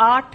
8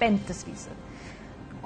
35%।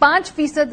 5%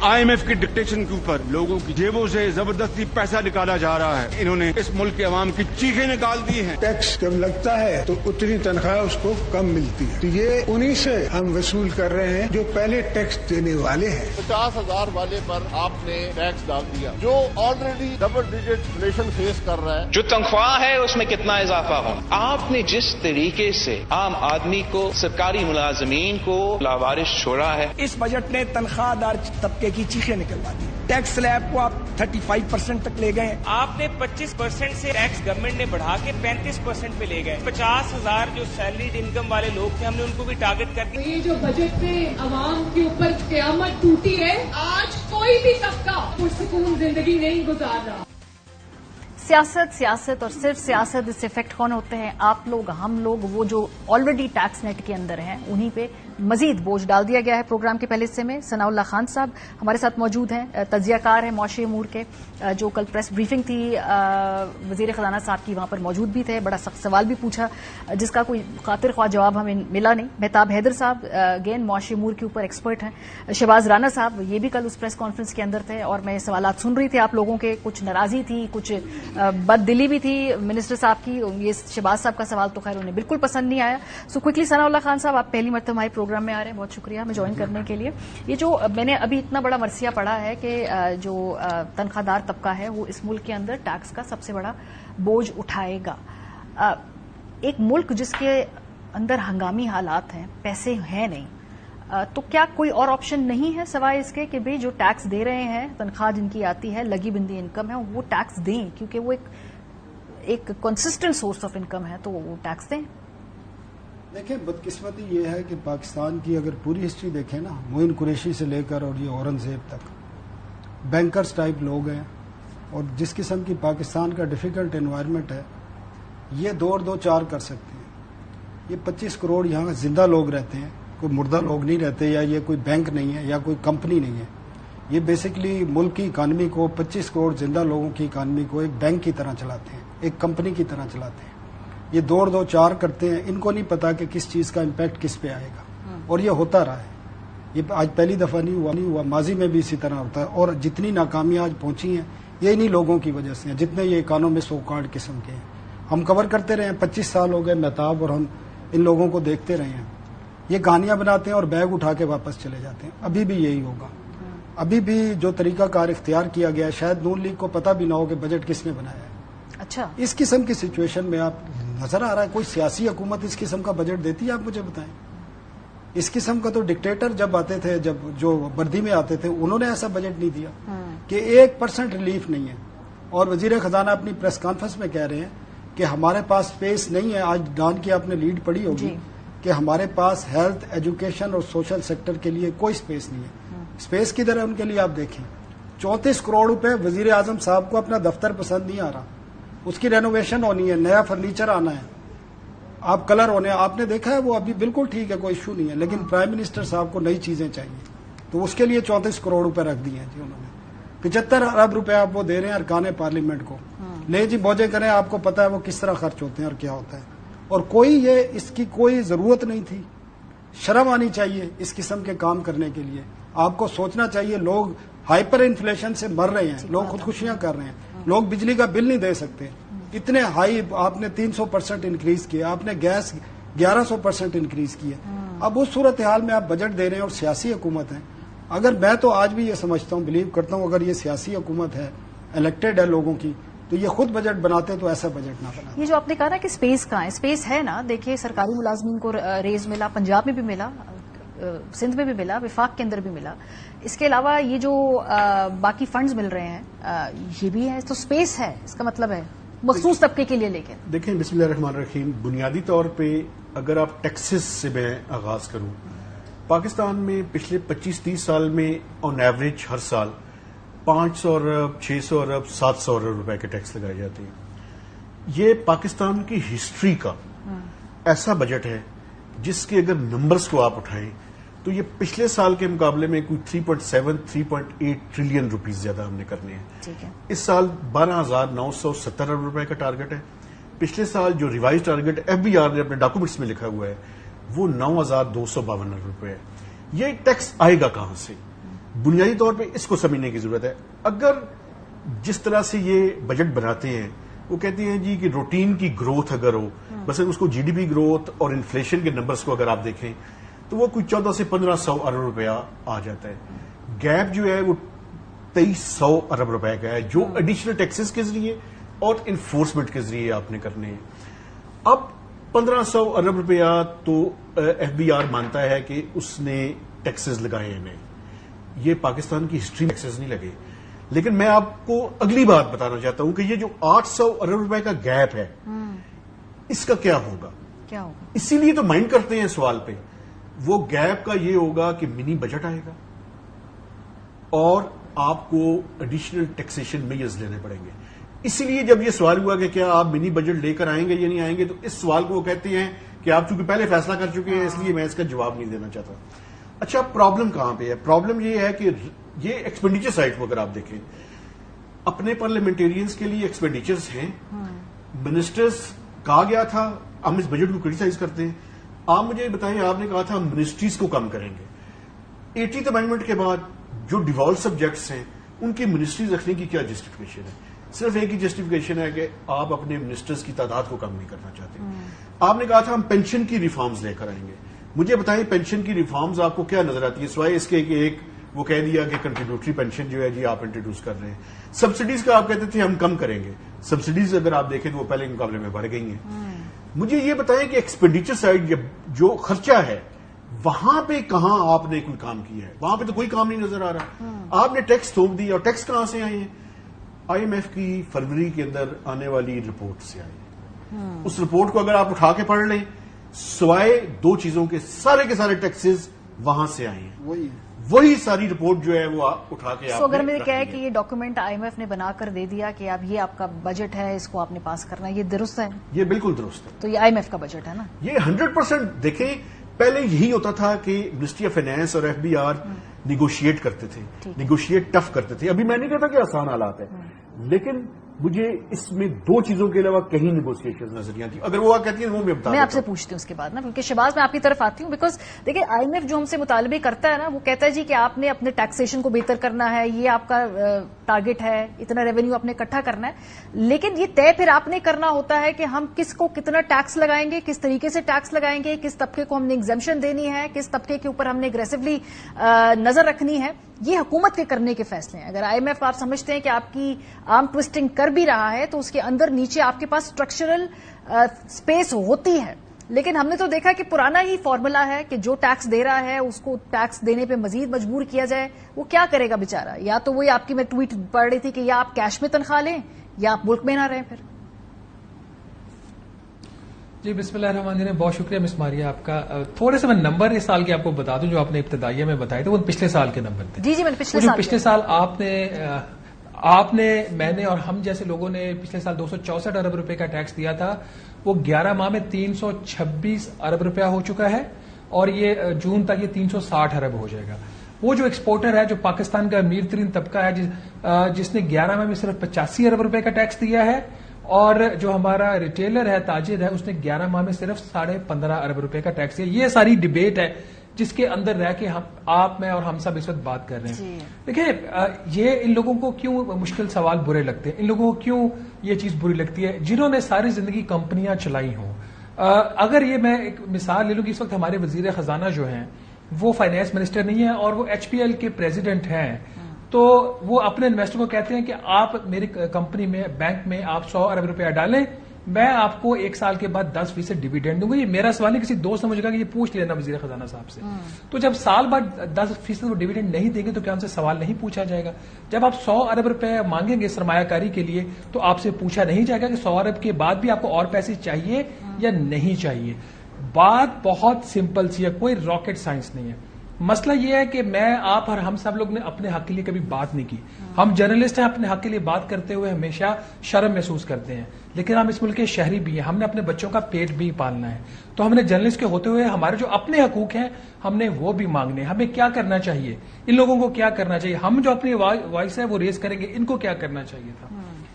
IMF کی dictation کے اوپر لوگوں کی جیبوں سے زبردستی پیسہ نکالا جا رہا ہے. انہوں نے اس ملک کے عوام کی چیخیں نکال دی ہیں. ٹیکس جب لگتا ہے تو اتنی تنخواہ اس کو کم ملتی ہے. تو یہ انہی سے ہم وصول کر رہے ہیں جو پہلے ٹیکس دینے والے ہیں. 50,000 والے پر آپ نے ٹیکس ڈال دیا جو already double digit inflation face کر رہا ہے. جو تنخواہ ہے اس میں کتنا اضافہ ہو. آپ نے جس طریقے سے عام آدمی کو، سرکاری ملازمین کو لاوارث چھوڑا ہے. اس بجٹ نے تنخواہ دار طبقے کی چیخیں نکلوا دی. ٹیکس سلیب کو آپ 35% تک لے گئے. آپ نے 25% سے ٹیکس گورنمنٹ نے بڑھا کے 35% پہ لے گئے. 50,000 جو سیلریڈ انکم والے لوگ تھے ہم نے ان کو بھی ٹارگٹ کر دیا. یہ جو بجٹ میں عوام کے اوپر قیامت ٹوٹی ہے، آج کوئی بھی طبقہ پرسکون زندگی نہیں گزار رہا. سیاست اور صرف سیاست، اس سے افیکٹ کون ہوتے ہیں؟ آپ لوگ، ہم لوگ، وہ جو آلریڈی ٹیکس نیٹ کے اندر ہیں انہی پہ مزید بوجھ ڈال دیا گیا ہے. پروگرام کے پہلے حصے میں ثناء اللہ خان صاحب ہمارے ساتھ موجود ہیں، تجزیہ کار ہیں معاشی امور کے، جو کل پریس بریفنگ تھی وزیر خزانہ صاحب کی، وہاں پر موجود بھی تھے. بڑا سخت سوال بھی پوچھا جس کا کوئی خاطر خواہ جواب ہمیں ملا نہیں. مہتاب حیدر صاحب اگین معاشی امور کے اوپر ایکسپرٹ ہیں. شہباز رانا صاحب یہ بھی کل اس پریس کانفرنس کے اندر تھے اور میں سوالات سن رہی تھی آپ لوگوں کے. کچھ ناراضی تھی، کچھ بد دلی بھی تھی منسٹر صاحب کی. یہ شہباز صاحب کا سوال تو خیر انہیں بالکل پسند نہیں آیا. سو کوئکلی ثناء اللہ خان صاحب، آپ پہلی مرتبہ ہمارے پروگرام میں آ رہے ہیں، بہت شکریہ ہمیں جوائن کرنے کے لیے. یہ جو میں نے ابھی اتنا بڑا مرثیہ پڑھا ہے کہ جو تنخواہ دار طبقہ ہے وہ اس ملک کے اندر ٹیکس کا سب سے بڑا بوجھ اٹھائے گا. ایک ملک جس کے اندر ہنگامی حالات ہیں، پیسے ہیں نہیں، تو کیا کوئی اور آپشن نہیں ہے سوائے اس کے کہ بھئی جو ٹیکس دے رہے ہیں، تنخواہ جن کی آتی ہے، لگی بندی انکم ہے، وہ ٹیکس دیں، کیونکہ وہ ایک کنسسٹنٹ سورس آف انکم ہے، تو وہ ٹیکس دیں. دیکھیں، بدقسمتی یہ ہے کہ پاکستان کی اگر پوری ہسٹری دیکھیں نا، معین قریشی سے لے کر اور یہ اورنگزیب تک بینکرز ٹائپ لوگ ہیں، اور جس قسم کی پاکستان کا ڈیفیکلٹ انوائرمنٹ ہے، یہ دو چار کر سکتے ہیں. یہ 25 کروڑ یہاں زندہ لوگ رہتے ہیں، کوئی مردہ لوگ نہیں رہتے، یا یہ کوئی بینک نہیں ہے یا کوئی کمپنی نہیں ہے. یہ بیسکلی ملک کی اکانومی کو، 25 کروڑ زندہ لوگوں کی اکانومی کو ایک بینک کی طرح چلاتے ہیں، ایک کمپنی کی طرح چلاتے ہیں. یہ دو چار کرتے ہیں، ان کو نہیں پتا کہ کس چیز کا امپیکٹ کس پہ آئے گا، اور یہ ہوتا رہا ہے. یہ آج پہلی دفعہ نہیں ہوا، ماضی میں بھی اسی طرح ہوتا ہے. اور جتنی ناکامیاں آج پہنچی ہیں یہ انہی لوگوں کی وجہ سے ہیں، جتنے یہ اکانومسٹ سو کارڈ قسم کے ہیں. ہم کور کرتے رہے ہیں، 25 سال ہو گئے مہتاب، اور ہم ان لوگوں کو دیکھتے رہے ہیں. یہ کہانیاں بناتے ہیں اور بیگ اٹھا کے واپس چلے جاتے ہیں. ابھی بھی یہی ہوگا. ابھی بھی جو طریقہ کار اختیار کیا گیا ہے، شاید نون لیگ کو پتہ بھی نہ ہو کہ بجٹ کس نے بنایا ہے. اچھا، اس قسم کی سچویشن میں آپ نظر آ رہا ہے کوئی سیاسی حکومت اس قسم کا بجٹ دیتی ہے؟ آپ مجھے بتائیں. اس قسم کا تو ڈکٹیٹر جب آتے تھے، جب جو وردی میں آتے تھے، انہوں نے ایسا بجٹ نہیں دیا کہ 1% ریلیف نہیں ہے. اور وزیر خزانہ اپنی پریس کانفرنس میں کہہ رہے ہیں کہ ہمارے پاس سپیس نہیں ہے. آج ڈان کی آپ نے لیڈ پڑھی ہوگی کہ ہمارے پاس ہیلتھ، ایجوکیشن اور سوشل سیکٹر کے لیے کوئی سپیس نہیں ہے. سپیس کدھر ہے ان کے لیے؟ آپ دیکھیں، 34 کروڑ روپے وزیر اعظم صاحب کو اپنا دفتر پسند نہیں آ رہا، اس کی رینوویشن ہونی ہے، نیا فرنیچر آنا ہے، آپ کلر ہونے ہیں. آپ نے دیکھا ہے وہ ابھی بالکل ٹھیک ہے، کوئی ایشو نہیں ہے، لیکن پرائم منسٹر صاحب کو نئی چیزیں چاہیے، تو اس کے لیے 34 کروڑ روپے رکھ دیے ہیں جی انہوں نے. 75 ارب روپے آپ وہ دے رہے ہیں ارکان پارلیمنٹ کو. لے جی موجے کریں، آپ کو پتا ہے وہ کس طرح خرچ ہوتے ہیں اور کیا ہوتا ہے. اور کوئی اس کی کوئی ضرورت نہیں تھی. شرم آنی چاہیے اس قسم کے کام کرنے کے لیے. آپ کو سوچنا چاہیے، لوگ ہائپر انفلیشن سے مر رہے ہیں، لوگ خودکشیاں کر رہے ہیں، لوگ بجلی کا بل نہیں دے سکتے. اتنے ہائی آپ نے 300% انکریز کیا، آپ نے گیس 1100% انکریز کیا. اب اس صورتحال میں آپ بجٹ دے رہے ہیں اور سیاسی حکومت ہے. اگر میں تو آج بھی یہ سمجھتا ہوں، بلیو کرتا ہوں، اگر یہ سیاسی حکومت ہے، الیکٹڈ ہے لوگوں کی، تو یہ خود بجٹ بناتے تو ایسا بجٹ نہ بناتے. یہ جو آپ نے کہا نا کہ سپیس کہاں ہے، سپیس ہے نا. دیکھیے سرکاری ملازمین کو ریز ملا، پنجاب میں بھی ملا، سندھ میں بھی ملا، وفاق کے اندر بھی ملا. اس کے علاوہ یہ جو باقی فنڈز مل رہے ہیں یہ بھی ہے، تو سپیس ہے اس کا مطلب ہے مخصوص طبقے کے لیے. لیکن دیکھیں، بسم اللہ الرحمن الرحیم، بنیادی طور پہ اگر آپ ٹیکسز سے میں آغاز کروں، پاکستان میں پچھلے 25-30 سال میں آن ایوریج ہر سال 500 ارب 600 ارب 700 ارب روپے کے ٹیکس لگائے جاتے ہیں. یہ پاکستان کی ہسٹری کا ایسا بجٹ ہے جس کے اگر نمبرز کو آپ اٹھائیں تو یہ پچھلے سال کے مقابلے میں کوئی 3.7-3.8 ٹریلین روپیز زیادہ ہم نے کرنے ہیں. اس سال 12,970 ارب روپے کا ٹارگٹ ہے. پچھلے سال جو ریوائز ٹارگٹ FBR نے اپنے ڈاکومنٹس میں لکھا ہوا ہے وہ 9,252 ارب روپے ہے. یہ ٹیکس آئے گا کہاں سے؟ بنیادی طور پہ اس کو سمجھنے کی ضرورت ہے. اگر جس طرح سے یہ بجٹ بناتے ہیں وہ کہتے ہیں جی کہ روٹین کی گروتھ اگر ہو, مثلا اس کو جی ڈی پی گروتھ اور انفلیشن کے نمبرز کو اگر آپ دیکھیں تو وہ کوئی 1400 سے 1500 ارب روپیہ آ جاتا ہے. گیپ جو ہے وہ 2300 ارب روپے کا ہے جو ایڈیشنل ٹیکسز کے ذریعے اور انفورسمنٹ کے ذریعے آپ نے کرنے ہیں. اب 1500 ارب روپیہ تو ایف بی آر مانتا ہے کہ اس نے ٹیکسز لگائے ہیں. یہ پاکستان کی ہسٹری میں ٹیکسز نہیں لگے. لیکن میں آپ کو اگلی بات بتانا چاہتا ہوں کہ یہ جو 800 ارب روپے کا گیپ ہے اس کا کیا ہوگا. اسی لیے تو مائنڈ کرتے ہیں سوال پہ. وہ گیپ کا یہ ہوگا کہ منی بجٹ آئے گا اور آپ کو ایڈیشنل ٹیکسیشن میجرز لینے پڑیں گے. اسی لیے جب یہ سوال ہوا کہ کیا آپ منی بجٹ لے کر آئیں گے یا نہیں آئیں گے, تو اس سوال کو وہ کہتے ہیں کہ آپ چونکہ پہلے فیصلہ کر چکے ہیں اس لیے میں اس کا جواب نہیں دینا چاہتا. اچھا, پرابلم کہاں پہ ہے؟ پرابلم یہ ہے کہ یہ ایکسپینڈیچر سائڈ کو اگر آپ دیکھیں, اپنے پارلیمنٹیرینز کے لیے ایکسپینڈیچرز ہیں. منسٹرز کہا گیا تھا, ہم اس بجٹ کو کرٹیسائز کرتے ہیں. آپ مجھے بتائیں, آپ نے کہا تھا ہم منسٹریز کو کم کریں گے. 80th امینڈمنٹ کے بعد جو ڈیوالو سبجیکٹس ہیں ان کی منسٹریز رکھنے کی کیا جسٹیفیکیشن ہے؟ صرف ایک ہی جسٹیفیکیشن ہے کہ آپ اپنے منسٹرز کی تعداد کو کم نہیں کرنا چاہتے. آپ نے کہا تھا ہم پینشن کی ریفارمز لے کر آئیں گے. مجھے بتائیں پینشن کی ریفارمز آپ کو کیا نظر آتی ہے سوائے اس کے کہ ایک وہ کہہ دیا کہ کنٹریبیوٹری پینشن جو ہے جی آپ انٹروڈیوس کر رہے ہیں. سبسڈیز کا آپ کہتے تھے ہم کم کریں گے. سبسڈیز اگر آپ دیکھیں تو وہ پہلے مقابلے میں بڑھ گئی ہیں. مجھے یہ بتائیں کہ ایکسپینڈیچر سائڈ جو خرچہ ہے وہاں پہ کہاں آپ نے کوئی کام کیا ہے؟ وہاں پہ تو کوئی کام نہیں نظر آ رہا. آپ نے ٹیکس تھوپ دی, اور ٹیکس کہاں سے آئے ہیں؟ آئی ایم ایف کی فروری کے اندر آنے والی رپورٹ سے آئی ہے. اس رپورٹ کو اگر آپ اٹھا کے پڑھ لیں, سوائے دو چیزوں کے سارے ٹیکسز وہاں سے آئے ہیں. وہی ساری رپورٹ جو ہے وہ اٹھا کے آپ اگر میں کہا کہ یہ ڈاکومنٹ آئی ایم ایف نے بنا کر دے دیا کہ اب یہ آپ کا بجٹ ہے, اس کو آپ نے پاس کرنا ہے, یہ درست ہے؟ یہ بالکل درست ہے. تو یہ آئی ایم ایف کا بجٹ ہے نا. یہ 100% دیکھیں, پہلے یہی ہوتا تھا کہ منسٹری آف فائنانس اور ایف بی آر نیگوشیٹ کرتے تھے, نیگوشیٹ ٹف کرتے تھے. ابھی میں نہیں کہتا کہ آسان حالات ہے, لیکن مجھے اس میں دو چیزوں کے علاوہ کہیں نیگوشیشن نظر نہیں آتی. اگر وہ کہتی ہیں وہ میں آپ سے پوچھتی ہوں اس کے بعد نا, کیونکہ شہباز میں آپ کی طرف آتی ہوں. بیکاز دیکھیں آئی ایم ایف جو ہم سے مطالبے کرتا ہے نا, وہ کہتا ہے جی کہ آپ نے اپنے ٹیکسیشن کو بہتر کرنا ہے, یہ آپ کا ٹارگٹ ہے, اتنا ریونیو آپ نے اکٹھا کرنا ہے. لیکن یہ طے پھر آپ نے کرنا ہوتا ہے کہ ہم کس کو کتنا ٹیکس لگائیں گے, کس طریقے سے ٹیکس لگائیں گے, کس طبقے کو ہم نے ایگزمپشن دینی ہے, کس طبقے کے اوپر ہم نے اگریسولی نظر رکھنی ہے. یہ حکومت کے کرنے کے فیصلے ہیں. اگر آئی ایم ایف آپ سمجھتے ہیں کہ آپ کی آرم ٹوسٹنگ کر بھی رہا ہے تو اس کے اندر نیچے آپ کے پاس اسٹرکچرل اسپیس ہوتی ہے. لیکن ہم نے تو دیکھا کہ پرانا ہی فارمولا ہے کہ جو ٹیکس دے رہا ہے اس کو ٹیکس دینے پہ مزید مجبور کیا جائے. وہ کیا کرے گا بیچارہ؟ یا تو وہی آپ کی میں ٹویٹ پڑھ رہی تھی کہ یا آپ کیش میں تنخواہ لیں یا آپ ملک میں نہ رہیں. پھر جی بسم اللہ الرحمن الرحیم. بہت شکریہ مس ماریہ آپ کا. تھوڑے سے میں نمبر اس سال کے آپ کو بتا دوں جو آپ نے ابتدائیہ میں بتائے تھے, وہ پچھلے سال کے نمبر تھے. جی میں نے پچھلے سال آپ نے میں نے اور ہم جیسے لوگوں نے پچھلے سال 264 ارب روپے کا ٹیکس دیا تھا, وہ 11 ماہ میں 326 ارب روپیہ ہو چکا ہے, اور یہ جون تک یہ 360 ارب ہو جائے گا. وہ جو ایکسپورٹر ہے, جو پاکستان کا امیر ترین طبقہ ہے, جس نے 11 ماہ میں صرف 85 ارب روپے کا ٹیکس دیا ہے, اور جو ہمارا ریٹیلر ہے, تاجر ہے, اس نے 11 ماہ میں صرف 15.5 ارب روپے کا ٹیکس دیا. یہ ساری ڈبیٹ ہے جس کے اندر رہ کے آپ میں اور ہم سب اس وقت بات کر رہے ہیں. دیکھیں, یہ ان لوگوں کو کیوں مشکل سوال برے لگتے ہیں, ان لوگوں کو کیوں یہ چیز بری لگتی ہے جنہوں نے ساری زندگی کمپنیاں چلائی ہوں. اگر یہ میں ایک مثال لے لوں کہ اس وقت ہمارے وزیر خزانہ جو ہیں وہ فائنانس منسٹر نہیں ہے اور وہ ایچ پی ایل کے پریزیڈنٹ ہیں, تو وہ اپنے انویسٹر کو کہتے ہیں کہ آپ میری کمپنی میں, بینک میں آپ 100 ارب روپیہ ڈالیں, میں آپ کو 1 سال کے بعد 10% ڈویڈینڈ دوں گا. یہ میرا سوال نہیں, کسی دوست نے مجھے کہا کہ یہ پوچھ لینا وزیر خزانہ صاحب سے. تو جب سال بعد 10% وہ ڈویڈینڈ نہیں دیں گے تو کیا ان سے سوال نہیں پوچھا جائے گا؟ جب آپ 100 ارب روپے مانگیں گے سرمایہ کاری کے لیے تو آپ سے پوچھا نہیں جائے گا کہ 100 ارب کے بعد بھی آپ کو اور پیسے چاہیے یا نہیں چاہیے؟ بات بہت سمپل سی ہے, کوئی راکٹ سائنس نہیں ہے. مسئلہ یہ ہے کہ میں, آپ اور ہم سب لوگ نے اپنے حق کے لیے کبھی بات نہیں کی. ہم جرنلسٹ ہیں, اپنے حق کے لیے بات کرتے ہوئے ہمیشہ شرم محسوس کرتے ہیں, لیکن ہم اس ملک کے شہری بھی ہیں, ہم نے اپنے بچوں کا پیٹ بھی پالنا ہے. تو ہم نے جرنلسٹ کے ہوتے ہوئے ہمارے جو اپنے حقوق ہیں ہم نے وہ بھی مانگنے. ہمیں کیا کرنا چاہیے, ان لوگوں کو کیا کرنا چاہیے؟ ہم جو اپنی وائس ہے وہ ریز کریں گے, ان کو کیا کرنا چاہیے تھا؟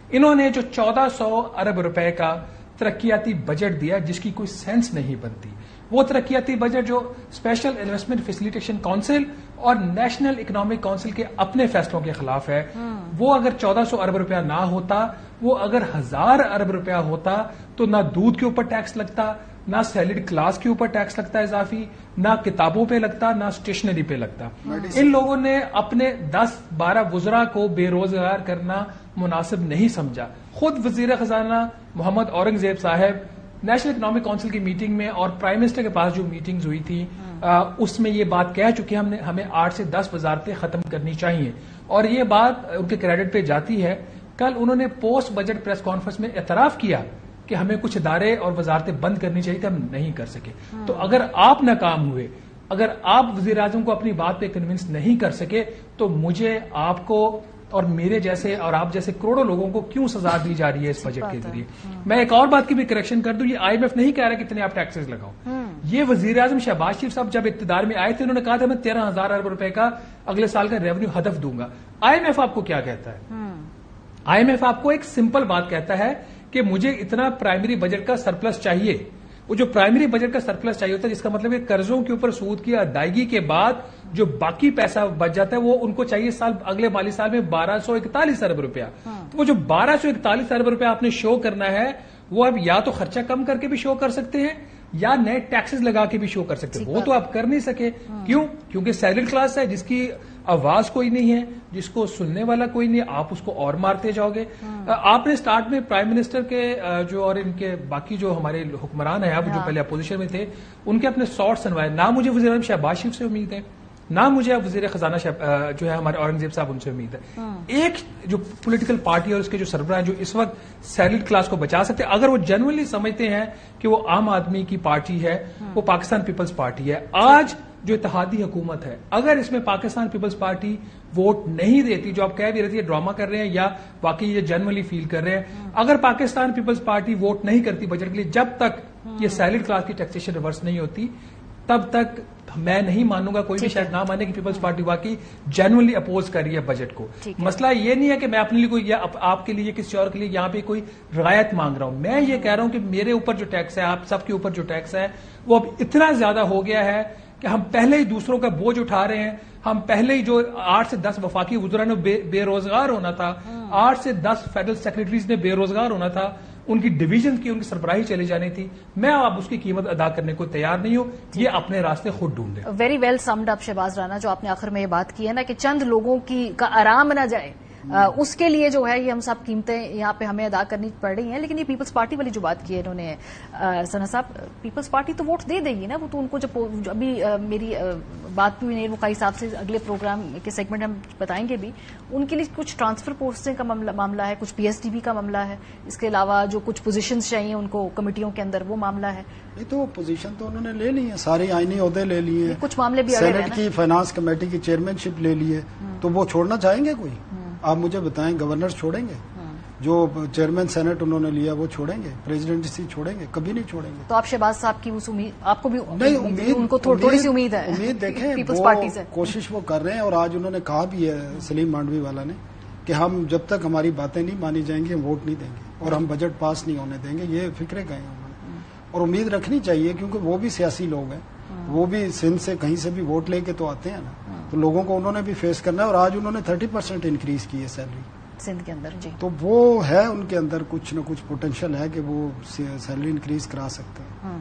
انہوں نے جو 1400 ارب روپے کا ترقیاتی بجٹ دیا جس کی کوئی سینس نہیں بنتی, وہ ترقیاتی بجٹ جو اسپیشل انویسٹمنٹ فیسیلیٹیشن کونسل اور نیشنل اکنامک کونسل کے اپنے فیصلوں کے خلاف ہے. وہ اگر 1400 ارب روپیہ نہ ہوتا, وہ اگر 1000 ارب روپیہ ہوتا تو نہ دودھ کے اوپر ٹیکس لگتا, نہ سیلڈ کلاس کے اوپر ٹیکس لگتا اضافی, نہ کتابوں پہ لگتا, نہ اسٹیشنری پہ لگتا. ان لوگوں نے اپنے 10-12 وزراء کو بے روزگار کرنا مناسب نہیں سمجھا. خود وزیر خزانہ محمد اورنگزیب صاحب نیشنل اکنامک کونسل کی میٹنگ میں اور پرائم منسٹر کے پاس جو میٹنگز ہوئی تھی اس میں یہ بات کہہ چکے ہمیں 8 سے 10 وزارتیں ختم کرنی چاہیے, اور یہ بات ان کے کریڈٹ پہ جاتی ہے. کل انہوں نے پوسٹ بجٹ پریس کانفرنس میں اعتراف کیا کہ ہمیں کچھ ادارے اور وزارتیں بند کرنی چاہیے تھی, ہم نہیں کر سکے. تو اگر آپ ناکام ہوئے, اگر آپ وزیر اعظم کو اپنی بات پہ کنونس نہیں کر سکے, تو مجھے, آپ کو اور میرے جیسے اور آپ جیسے کروڑوں لوگوں کو کیوں سزا دی جا رہی ہے اس بجٹ کے ذریعے. میں ایک اور بات کی بھی کریکشن کر دوں, یہ IMF نہیں کہہ رہا کہ اتنے آپ ٹیکسز لگاؤ. یہ وزیر اعظم شہباز شریف صاحب جب اقتدار میں آئے تھے, انہوں نے کہا تھا میں 13,000 ارب روپے کا اگلے سال کا ریونیو ہدف دوں گا. IMF آپ کو کیا کہتا ہے؟ IMF آپ کو ایک سمپل بات کہتا ہے کہ مجھے اتنا پرائمری بجٹ کا سرپلس چاہیے. وہ جو پرائمری بجٹ کا سرپلس چاہیے ہوتا ہے, جس کا مطلب ہے قرضوں کے اوپر سود کی ادائیگی کے بعد جو باقی پیسہ بچ جاتا ہے وہ ان کو چاہیے اگلے مالی سال میں 1241 ارب روپیہ. تو وہ جو 1241 ارب روپیہ آپ نے شو کرنا ہے, وہ اب یا تو خرچہ کم کر کے بھی شو کر سکتے ہیں یا نئے ٹیکسز لگا کے بھی شو کر سکتے ہیں. وہ تو آپ کر نہیں سکے. کیوں؟ کیونکہ سیلڈ کلاس ہے جس کی آواز کوئی نہیں ہے, جس کو سننے والا کوئی نہیں, آپ اس کو اور مارتے جاؤ گے. آپ نے سٹارٹ میں پرائم منسٹر کے جو اور ان کے باقی جو ہمارے حکمران ہیں اب جو پہلے اپوزیشن میں تھے, ان کے اپنے سارٹ سنوائے. نہ مجھے وزیر اعظم شہباز شریف سے امید ہے, نہ مجھے اب وزیر خزانہ جو ہے ہمارے اورنگزیب صاحب ان سے امید ہے. ایک جو پولیٹیکل پارٹی اور اس کے جو سربراہ ہیں جو اس وقت سیلڈ کلاس کو بچا سکتے ہیں, اگر وہ جنوینلی سمجھتے ہیں کہ وہ عام آدمی کی پارٹی ہے, وہ پاکستان پیپلز پارٹی ہے. آج جو اتحادی حکومت ہے, اگر اس میں پاکستان پیپلز پارٹی ووٹ نہیں دیتی, جو آپ کہہ بھی رہتی ہے ڈرامہ کر رہے ہیں یا واقعی یہ جنوینلی فیل کر رہے ہیں, اگر پاکستان پیپلز پارٹی ووٹ نہیں کرتی بجٹ کے لیے, جب تک یہ سیلڈ کلاس کی ٹیکسیشن ریورس نہیں ہوتی, تب تک میں نہیں مانوں گا, کوئی بھی شاید نہ مانے کہ پیپلز پارٹی واقعی جینوئنلی اپوز کر رہی ہے بجٹ کو. مسئلہ یہ نہیں ہے کہ میں اپنے لیے کوئی یا آپ کے لیے کسی اور کے لیے یہاں پہ کوئی رعایت مانگ رہا ہوں. میں یہ کہہ رہا ہوں کہ میرے اوپر جو ٹیکس ہے, آپ سب کے اوپر جو ٹیکس ہے, وہ اب اتنا زیادہ ہو گیا ہے کہ ہم پہلے ہی دوسروں کا بوجھ اٹھا رہے ہیں. ہم پہلے ہی جو 8 سے 10 وفاقی وزراء نے بے روزگار ہونا تھا, 8 سے 10 فیڈرل سیکرٹریز نے بے روزگار ہونا تھا, ان کی ڈویژن کی, ان کی سربراہی چلی جانی تھی. میں اب اس کی قیمت ادا کرنے کو تیار نہیں ہوں. یہ اپنے راستے خود ڈھونڈیں. Very well summed up Shahbaz Rana, جو آپ نے آخر میں یہ بات کی ہے نا کہ چند لوگوں کا آرام نہ جائے, اس کے لیے جو ہے یہ ہم سب قیمتیں یہاں پہ ہمیں ادا کرنی پڑ رہی ہیں. لیکن یہ پیپلز پارٹی والی جو بات کی ہے انہوں نے, ثنا صاحب, پیپلز پارٹی تو ووٹ دے دے گی نا. وہ تو ان کو جب ابھی میری بات بھی نہیں وقائی صاحب سے اگلے پروگرام کے سیگمنٹ ہم بتائیں گے بھی, ان کے لیے کچھ ٹرانسفر پوسٹنگ کا معاملہ ہے, کچھ PSDB کا معاملہ ہے, اس کے علاوہ جو کچھ پوزیشنز چاہیے ان کو کمیٹیوں کے اندر, وہ معاملہ ہے. نہیں تو پوزیشن تو انہوں نے لے لی ہے, سارے آئینی عہدے لے لیے, کچھ معاملے بھی اڑے ہیں. سینٹ کی فائنانس کمیٹی کی چیئرمین شپ لے لی ہے, تو وہ چھوڑنا چاہیں گے کوئی؟ آپ مجھے بتائیں, گورنر چھوڑیں گے؟ جو چیئرمین سینٹ انہوں نے لیا وہ چھوڑیں گے؟ پریزیڈنسی چھوڑیں گے؟ کبھی نہیں چھوڑیں گے. تو آپ شہباز صاحب کی اس امید, آپ کو بھی ان کو تھوڑی سی امید ہے؟ امید دیکھیں, پیپلز پارٹی سے کوشش وہ کر رہے ہیں, اور آج انہوں نے کہا بھی ہے سلیم مانڈوی والا نے کہ ہم جب تک ہماری باتیں نہیں مانی جائیں گی ہم ووٹ نہیں دیں گے, اور ہم بجٹ پاس نہیں ہونے دیں گے. یہ فکرے گئے ہیں انہوں نے, اور امید رکھنی چاہیے کیونکہ وہ بھی سیاسی لوگ ہیں, وہ بھی سندھ سے کہیں سے بھی ووٹ لے کے تو آتے ہیں نا, تو لوگوں کو انہوں نے بھی فیس کرنا ہے. اور آج انہوں نے 30% انکریز کی ہے سیلری سندھ کے اندر. جی, تو وہ ہے ان کے اندر کچھ نہ کچھ پوٹینشیل ہے کہ وہ سیلری انکریز کرا سکتے ہیں.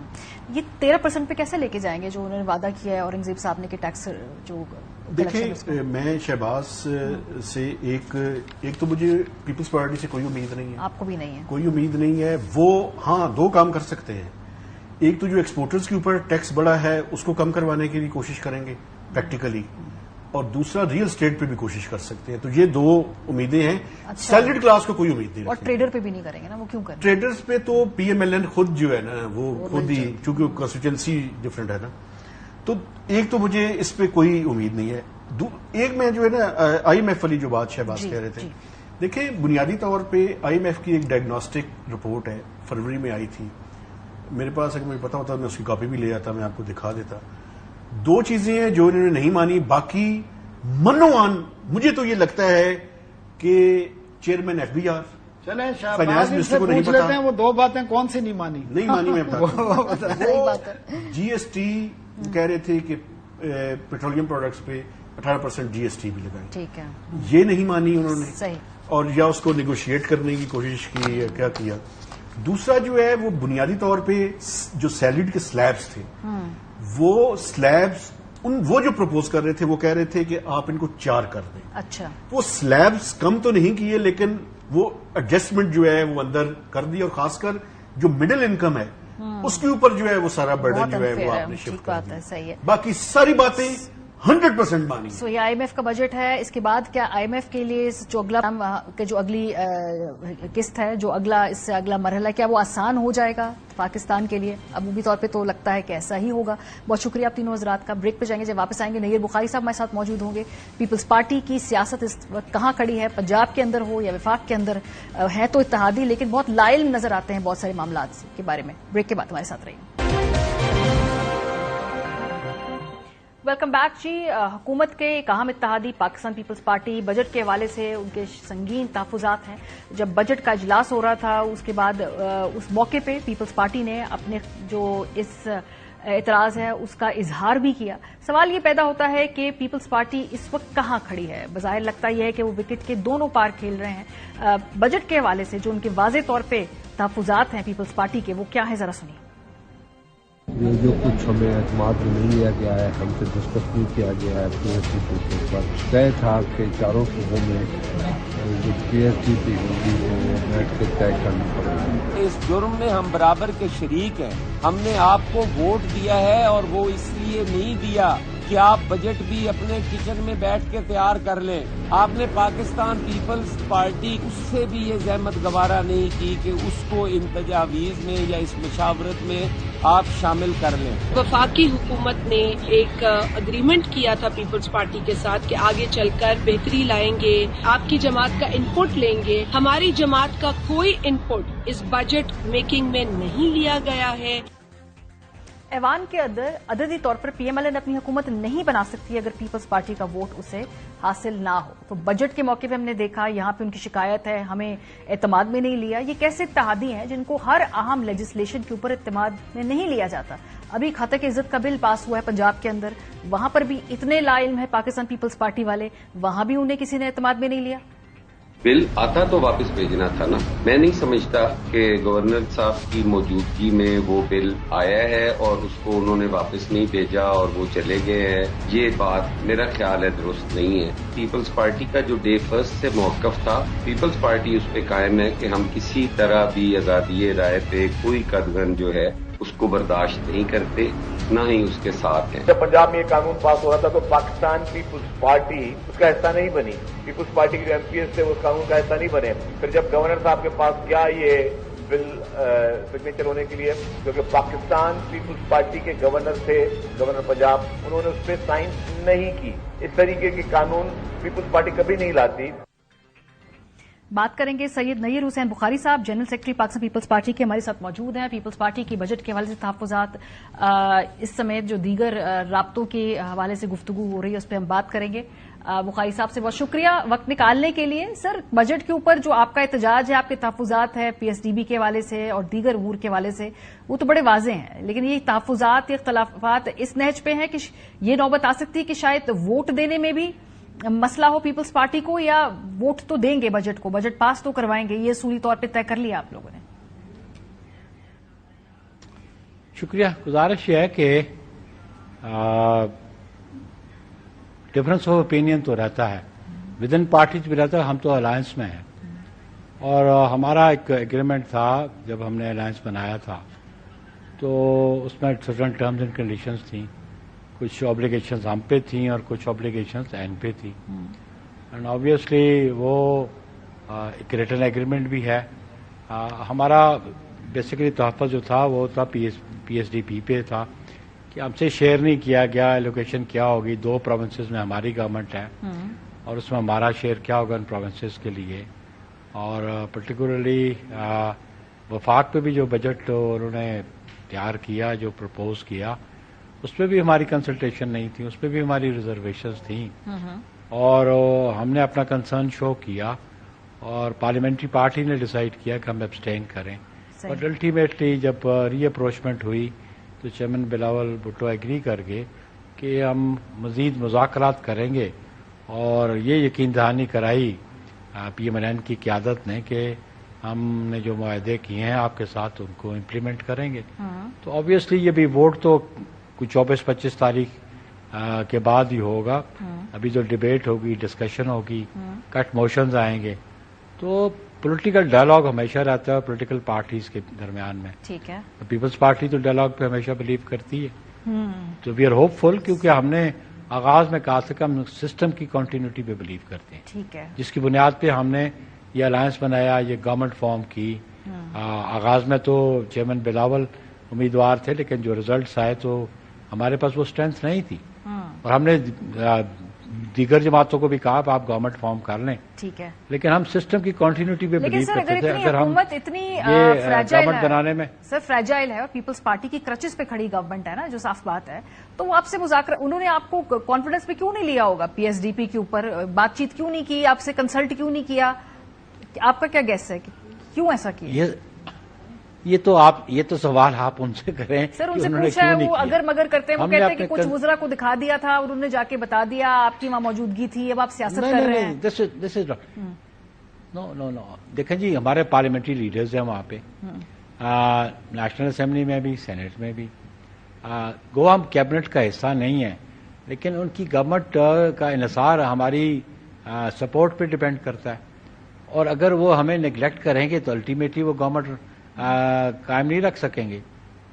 یہ 13% پہ کیسے لے کے جائیں گے جو انہوں نے وعدہ کیا ہے اورنگزیب صاحب نے کہ ٹیکس جو دیکھیں, میں شہباز سے ایک تو مجھے پیپلز پارٹی سے کوئی امید نہیں ہے. آپ کو بھی نہیں ہے؟ کوئی امید نہیں ہے. وہ ہاں 2 کام کر سکتے ہیں. ایک تو جو ایکسپورٹرز کے اوپر ٹیکس بڑا ہے اس کو کم کروانے کی بھی کوشش کریں گے پریکٹیکلی, اور دوسرا ریئل اسٹیٹ پہ بھی کوشش کر سکتے ہیں. تو یہ 2 امیدیں ہیں. سیلریڈ کلاس کو کوئی امید نہیں. اور ٹریڈر پہ بھی نہیں کریں گے نا, وہ کیوں کریں؟ ٹریڈرز پہ تو PMLN خود جو ہے نا وہ خود ہی, چونکہ کانسٹیٹوئنسی ڈفرینٹ ہے نا, تو ایک تو مجھے اس پہ کوئی امید نہیں ہے. ایک میں جو ہے نا IMF والی جو بات شہباز کہہ رہے تھے, دیکھیں بنیادی طور پہ IMF کی ایک ڈائگنوسٹک رپورٹ ہے, فروری میں آئی تھی میرے پاس. اگر مجھے پتا ہوتا میں اس کی کاپی بھی لے آتا, میں آپ کو دکھا دیتا. 2 چیزیں ہیں جو انہوں نے نہیں مانی, باقی منوان مجھے تو یہ لگتا ہے کہ چیئرمین FBR چلیں فائنانس منسٹر کو نہیں لیتے ہیں, وہ 2 باتیں کون سی نہیں مانی؟ نہیں مانی. میں بتا GST کہہ رہے تھے کہ پیٹرولیم پروڈکٹس پہ 18% GST بھی لگائی. ٹھیک ہے, یہ نہیں مانی انہوں نے, صحیح, اور یا اس کو نیگوشیٹ کرنے کی کوشش کی یا کیا کیا. دوسرا جو ہے وہ بنیادی طور پہ جو سیلریڈ کے سلیبس تھے, وہ سلیبس وہ جو پروپوز کر رہے تھے وہ کہہ رہے تھے کہ آپ ان کو 4 کر دیں. اچھا, وہ سلیبس کم تو نہیں کیے لیکن وہ ایڈجسٹمنٹ جو ہے وہ اندر کر دی, اور خاص کر جو مڈل انکم ہے اس کے اوپر جو ہے وہ سارا برڈن جو ہے وہ آپ نے شفٹ کر دیا. صحیح ہے. باقی ساری باتیں 100% مانی. سو یہ IMF کا بجٹ ہے. اس کے بعد کیا IMF کے لیے جو اگلی قسط ہے, جو اس سے اگلا مرحلہ, کیا وہ آسان ہو جائے گا پاکستان کے لیے؟ عمومی طور پہ تو لگتا ہے کہ ایسا ہی ہوگا. بہت شکریہ آپ تینوں حضرات کا. بریک پہ جائیں گے, جب واپس آئیں گے نیر بخاری صاحب ہمارے ساتھ موجود ہوں گے. پیپلز پارٹی کی سیاست اس وقت کہاں کھڑی ہے, پنجاب کے اندر ہو یا وفاق کے اندر, ہے تو اتحادی لیکن بہت لائل نظر آتے ہیں بہت سارے معاملات کے بارے میں. بریک کے بعد ہمارے ساتھ رہیے. ویلکم بیک جی. حکومت کے ایک اہم اتحادی پاکستان پیپلز پارٹی بجٹ کے حوالے سے ان کے سنگین تحفظات ہیں. جب بجٹ کا اجلاس ہو رہا تھا اس کے بعد اس موقع پہ پیپلز پارٹی نے اپنے جو اس اعتراض ہے اس کا اظہار بھی کیا. سوال یہ پیدا ہوتا ہے کہ پیپلز پارٹی اس وقت کہاں کھڑی ہے؟ بظاہر لگتا یہ ہے کہ وہ وکٹ کے دونوں پار کھیل رہے ہیں. بجٹ کے حوالے سے جو ان کے واضح طور پہ تحفظات ہیں پیپلز پارٹی کے, وہ کیا ہے ذرا سنیے. یہ جو کچھ ہمیں اعتماد میں نہیں لیا گیا ہے, ہم سے ڈسکس نہیں کیا گیا ہے PSDP پر. طے تھا کہ چاروں صوبوں میں جو PSDP ہوگی وہ بیٹھ کے طے کرنا پڑے گا. اس جرم میں ہم برابر کے شریک ہیں. ہم نے آپ کو ووٹ دیا ہے اور وہ اس لیے نہیں دیا کہ آپ بجٹ بھی اپنے کچن میں بیٹھ کے تیار کر لیں. آپ نے پاکستان پیپلز پارٹی اس سے بھی یہ زحمت گوارا نہیں کی کہ اس کو ان تجاویز میں یا اس مشاورت میں آپ شامل کر لیں. وفاقی حکومت نے ایک اگریمنٹ کیا تھا پیپلز پارٹی کے ساتھ کہ آگے چل کر بہتری لائیں گے, آپ کی جماعت کا ان پٹ لیں گے. ہماری جماعت کا کوئی ان پٹ اس بجٹ میکنگ میں نہیں لیا گیا ہے. ایوان کے اندر عددی طور پر PMLN اپنی حکومت نہیں بنا سکتی اگر پیپلز پارٹی کا ووٹ اسے حاصل نہ ہو. تو بجٹ کے موقع پہ ہم نے دیکھا یہاں پہ ان کی شکایت ہے ہمیں اعتماد میں نہیں لیا. یہ کیسے اتحادی ہیں جن کو ہر اہم لیجسلیشن کے اوپر اعتماد میں نہیں لیا جاتا؟ ابھی خاطر عزت کا بل پاس ہوا ہے پنجاب کے اندر, وہاں پر بھی اتنے لا علم ہے پاکستان پیپلز پارٹی والے, وہاں بھی انہیں کسی نے اعتماد میں نہیں لیا. بل آتا تو واپس بھیجنا تھا نا. میں نہیں سمجھتا کہ گورنر صاحب کی موجودگی میں وہ بل آیا ہے اور اس کو انہوں نے واپس نہیں بھیجا اور وہ چلے گئے ہیں. یہ بات میرا خیال ہے درست نہیں ہے. پیپلز پارٹی کا جو ڈے فرسٹ سے موقف تھا, پیپلز پارٹی اس پہ قائم ہے کہ ہم کسی طرح بھی آزادی رائے پہ کوئی قدغن جو ہے اس کو برداشت نہیں کرتے, نہ ہی اس کے ساتھ ہیں. جب پنجاب میں یہ قانون پاس ہو رہا تھا تو پاکستان پیپلز پارٹی اس کا حصہ نہیں بنی. پیپلز پارٹی کے جو MPs تھے اس قانون کا حصہ نہیں بنے. پھر جب گورنر صاحب کے پاس کیا یہ بل سگنیچر ہونے کے لیے, کیونکہ پاکستان پیپلز پارٹی کے گورنر تھے, گورنر پنجاب, انہوں نے اس پہ سائن نہیں کی. اس طریقے کے قانون پیپلز پارٹی کبھی نہیں لاتی. بات کریں گے سید نیر حسین بخاری صاحب, جنرل سیکرٹری پاکستان پیپلز پارٹی کے ہمارے ساتھ موجود ہیں. پیپلز پارٹی کی بجٹ کے حوالے سے تحفظات, اس سمیت جو دیگر رابطوں کے حوالے سے گفتگو ہو رہی ہے اس پہ ہم بات کریں گے. بخاری صاحب سے بہت شکریہ وقت نکالنے کے لیے. سر, بجٹ کے اوپر جو آپ کا احتجاج ہے, آپ کے تحفظات ہے PSDB کے حوالے سے اور دیگر امور کے حوالے سے, وہ تو بڑے واضح ہیں, لیکن یہ تحفظات, یہ اختلافات اس نہج پہ ہیں کہ یہ نوبت آ سکتی ہے کہ شاید ووٹ دینے میں بھی مسئلہ ہو پیپلز پارٹی کو, یا ووٹ تو دیں گے بجٹ کو, بجٹ پاس تو کروائیں گے, یہ اصولی طور پہ طے کر لیا آپ لوگوں نے؟ شکریہ. گزارش یہ ہے کہ ڈفرنس آف اوپینین تو رہتا ہے, ود ان پارٹیز بھی رہتا ہے. ہم تو الائنس میں ہیں اور ہمارا ایک ایگریمنٹ تھا جب ہم نے الائنس بنایا تھا, تو اس میں سرٹن ٹرمز اینڈ کنڈیشنز تھیں. کچھ آبلیگیشنز ہم پہ تھیں اور کچھ آبلیگیشنز این پہ تھیں, اینڈ آبویسلی وہ ایک ریٹن ایگریمنٹ بھی ہے. ہمارا بیسیکلی تحفظ جو تھا وہ تھا PSDP پہ تھا کہ ہم سے شیئر نہیں کیا گیا ایلوکیشن کیا ہوگی. 2 پروونسز میں ہماری گورنمنٹ ہے اور اس میں ہمارا شیئر کیا ہوگا ان پروونسز کے لیے. اور پرٹیکولرلی وفاق پہ بھی جو بجٹ انہوں نے تیار کیا, جو پرپوز کیا, اس پہ بھی ہماری کنسلٹیشن نہیں تھی, اس پہ بھی ہماری ریزرویشنز تھیں اور ہم نے اپنا کنسرن شو کیا اور پارلیمنٹری پارٹی نے ڈیسائیڈ کیا کہ ہم ایبسٹین کریں. بٹ الٹیمیٹلی جب ری اپروچمنٹ ہوئی تو چیئرمین بلاول بھٹو ایگری کر گئے کہ ہم مزید مذاکرات کریں گے، اور یہ یقین دہانی کرائی پی ایم ایل این کی قیادت نے کہ ہم نے جو معاہدے کیے ہیں آپ کے ساتھ ان کو امپلیمنٹ کریں گے. تو آبویسلی یہ بھی ووٹ تو کچھ 24-25 تاریخ کے بعد ہی ہوگا. ابھی جو ڈیبیٹ ہوگی، ڈسکشن ہوگی، کٹ موشنز آئیں گے، تو پولیٹیکل ڈائلاگ ہمیشہ رہتا ہے پولیٹیکل پارٹیز کے درمیان میں. ٹھیک ہے. پیپلز پارٹی تو ڈائلاگ پہ ہمیشہ بلیو کرتی ہے. تو وی آر ہوپ فل، کیونکہ ہم نے آغاز میں کہا تھا کہ ہم سسٹم کی کنٹینیوٹی پہ بلیو کرتے ہیں. ٹھیک ہے. جس کی بنیاد پہ ہم نے یہ الائنس بنایا، یہ گورنمنٹ فارم کی. آغاز میں تو چیئرمین بلاول امیدوار تھے، لیکن جو ریزلٹس آئے تو ہمارے پاس وہ اسٹرینتھ نہیں تھی، اور ہم نے دیگر جماعتوں کو بھی کہا آپ گورنمنٹ فارم کر لیں. ٹھیک ہے. لیکن ہم سسٹم کی کنٹینیوٹی پہ بلیو کرتے تھے. اگر ہم اتنی گورنمنٹ بنانے میں سر فریجائل ہے اور پیپلز پارٹی کی کرچز پہ کھڑی گورنمنٹ ہے نا، جو صاف بات ہے، تو وہ آپ سے مذاکرہ، انہوں نے آپ کو کانفیڈنس پہ کیوں نہیں لیا ہوگا؟ پی ایس ڈی پی کے اوپر بات چیت کیوں نہیں کی؟ آپ سے کنسلٹ کیوں نہیں کیا؟ آپ کا کیا گیس ہے کیوں ایسا کیا؟ یہ تو سوال آپ ان سے کریں. سر ان سے پوچھا ہے، وہ اگر مگر کرتے ہیں، وہ کہتے ہیں کہ کچھ وزراء کو دکھا دیا تھا اور انہوں نے جا کے بتا دیا، آپ کی وہاں موجودگی تھی، اب آپ سیاست کر رہے ہیں. نو دیکھیں جی، ہمارے پارلیمنٹری لیڈرز ہیں وہاں پہ، نیشنل اسمبلی میں بھی، سینٹ میں بھی. گو ہم کیبنٹ کا حصہ نہیں ہے، لیکن ان کی گورنمنٹ کا انحصار ہماری سپورٹ پہ ڈیپینڈ کرتا ہے، اور اگر وہ ہمیں نیگلیکٹ کریں گے تو الٹیمیٹلی وہ گورنمنٹ قائم نہیں رکھ سکیں گے.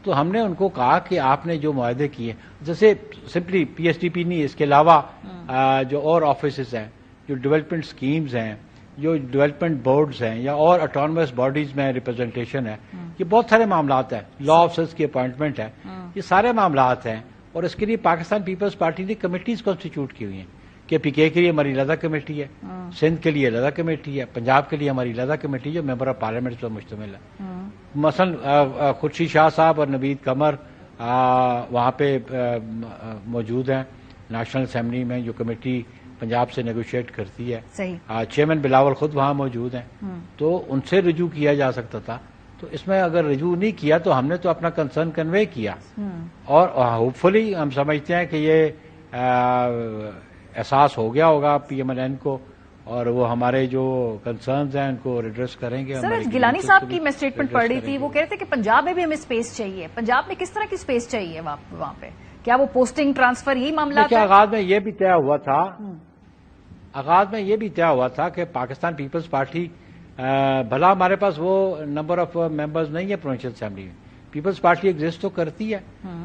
تو ہم نے ان کو کہا کہ آپ نے جو معاہدے کیے، جیسے simply P S D P نہیں، اس کے علاوہ جو اور آفیسز ہیں، جو ڈیولپمنٹ سکیمز ہیں، جو ڈیولپمنٹ بورڈز ہیں، یا اور اٹانومس باڈیز میں ریپرزنٹیشن ہے، یہ بہت سارے معاملات ہیں. لا آفسرز کی اپوائنٹمنٹ ہے، یہ سارے معاملات ہیں. اور اس کے لیے پاکستان پیپلز پارٹی نے کمیٹیز کانسٹیٹیوٹ کی ہوئی ہیں. کہ پی کے لیے ہماری علیحدہ کمیٹی ہے، سندھ کے لیے علیحدہ کمیٹی ہے، پنجاب کے لیے ہماری علیحدہ کمیٹی جو ممبر آف پارلیمنٹ پر مشتمل ہے. مثلا خورشید شاہ صاحب اور نوید قمر وہاں پہ موجود ہیں نیشنل اسمبلی میں، جو کمیٹی پنجاب سے نیگوشیٹ کرتی ہے. چیئرمین بلاول خود وہاں موجود ہیں، تو ان سے رجوع کیا جا سکتا تھا. تو اس میں اگر رجوع نہیں کیا تو ہم نے تو اپنا کنسرن کنوے کیا، اور ہوپ فلی ہم سمجھتے ہیں کہ یہ احساس ہو گیا ہوگا پی ایم ایل این کو، اور وہ ہمارے جو کنسرنز ہیں ان کو ریڈریس کریں گے. سر گیلانی صاحب کی میں اسٹیٹمنٹ پڑھ رہی تھی، وہ کہہ رہے تھے کہ پنجاب میں بھی ہمیں اسپیس چاہیے. پنجاب میں کس طرح کی اسپیس چاہیے وہاں پہ؟ کیا وہ پوسٹنگ ٹرانسفر یہی معاملات؟ آغاز میں یہ بھی طے ہوا تھا کہ پاکستان پیپلز پارٹی، بھلا ہمارے پاس وہ نمبر آف ممبرز نہیں ہے پروونشل اسمبلی میں، پیپلز پارٹی ایگزسٹ تو کرتی ہے.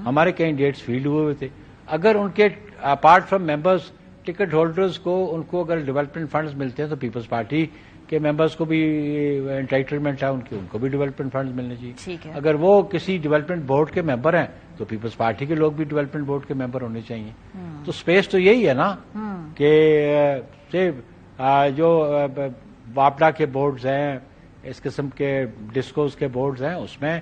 ہمارے کینڈیڈیٹس فیلڈ ہوئے تھے. اگر ان کے apart from members ticket holders کو ان کو اگر ڈیولپمنٹ فنڈز ملتے ہیں تو پیپلز پارٹی کے ممبرز کو بھی انٹائٹلمنٹ ہے ان کو بھی ڈیولپمنٹ فنڈز ملنے چاہیے. اگر وہ کسی ڈیولپمنٹ بورڈ کے ممبر ہیں تو پیپلز پارٹی کے لوگ بھی ڈیولپمنٹ بورڈ کے ممبر ہونے چاہیے. تو اسپیس تو یہی ہے نا کہ جو واپڈا کے بورڈز ہیں، اس قسم کے ڈسکوز کے بورڈز ہیں، اس میں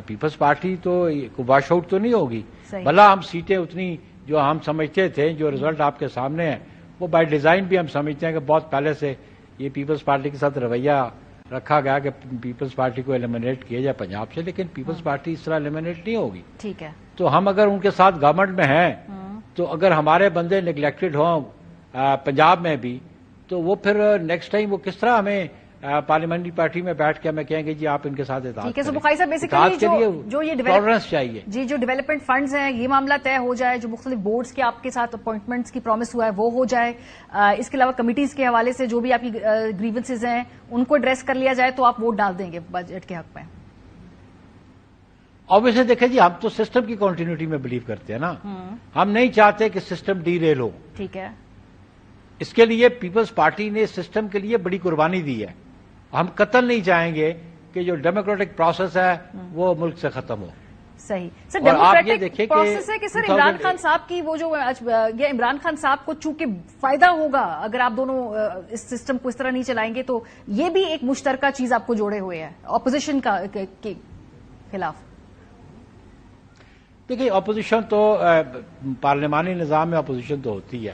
پیپلز پارٹی تو واش آؤٹ تو نہیں ہوگی. بھلا ہم سیٹیں اتنی جو ہم سمجھتے تھے، جو رزلٹ آپ کے سامنے ہے، وہ بائی ڈیزائن بھی ہم سمجھتے ہیں کہ بہت پہلے سے یہ پیپلز پارٹی کے ساتھ رویہ رکھا گیا کہ پیپلز پارٹی کو ایلیمنیٹ کیا جائے پنجاب سے، لیکن پیپلز پارٹی اس طرح ایلیمنیٹ نہیں ہوگی. ٹھیک ہے. تو ہم اگر ان کے ساتھ گورنمنٹ میں ہیں تو اگر ہمارے بندے نگلیکٹڈ ہوں پنجاب میں بھی، تو وہ پھر نیکسٹ ٹائم وہ کس طرح ہمیں پارلیمنٹری پارٹی میں بیٹھ کے ہمیں کہیں گے جی آپ ان کے ساتھ ٹھیک ہے. بخاری صاحب بیسیکلی جو یہ ٹالرنس چاہیے، جی جو ڈیولپمنٹ فنڈز ہیں یہ معاملہ طے ہو جائے، جو مختلف بورڈز کے آپ کے ساتھ اپوائنٹمنٹس کی پرومس ہوا ہے وہ ہو جائے، اس کے علاوہ کمیٹیز کے حوالے سے جو بھی آپ کی گریونسز ہیں ان کو ایڈریس کر لیا جائے، تو آپ ووٹ ڈال دیں گے بجٹ کے حق میں. اوبیسلی دیکھیں جی، ہم تو سسٹم کی کنٹینیوٹی میں بلیو کرتے ہیں نا. ہم نہیں چاہتے کہ سسٹم ڈی ریل ہو. ٹھیک ہے. اس کے لیے پیپلز پارٹی نے سسٹم کے لیے بڑی قربانی دی ہے. ہم قطعاً نہیں چاہیں گے کہ جو ڈیموکریٹک پروسیس ہے وہ ملک سے ختم ہو. صحیح. سر ڈیموکریٹک پروسیس ہے کہ سر عمران خان صاحب کی وہ جو یہ عمران خان صاحب کو چونکہ فائدہ ہوگا اگر آپ دونوں اس سسٹم کو اس طرح نہیں چلائیں گے، تو یہ بھی ایک مشترکہ چیز آپ کو جوڑے ہوئے ہے اپوزیشن کے خلاف. دیکھیے اپوزیشن تو پارلیمانی نظام میں اپوزیشن تو ہوتی ہے،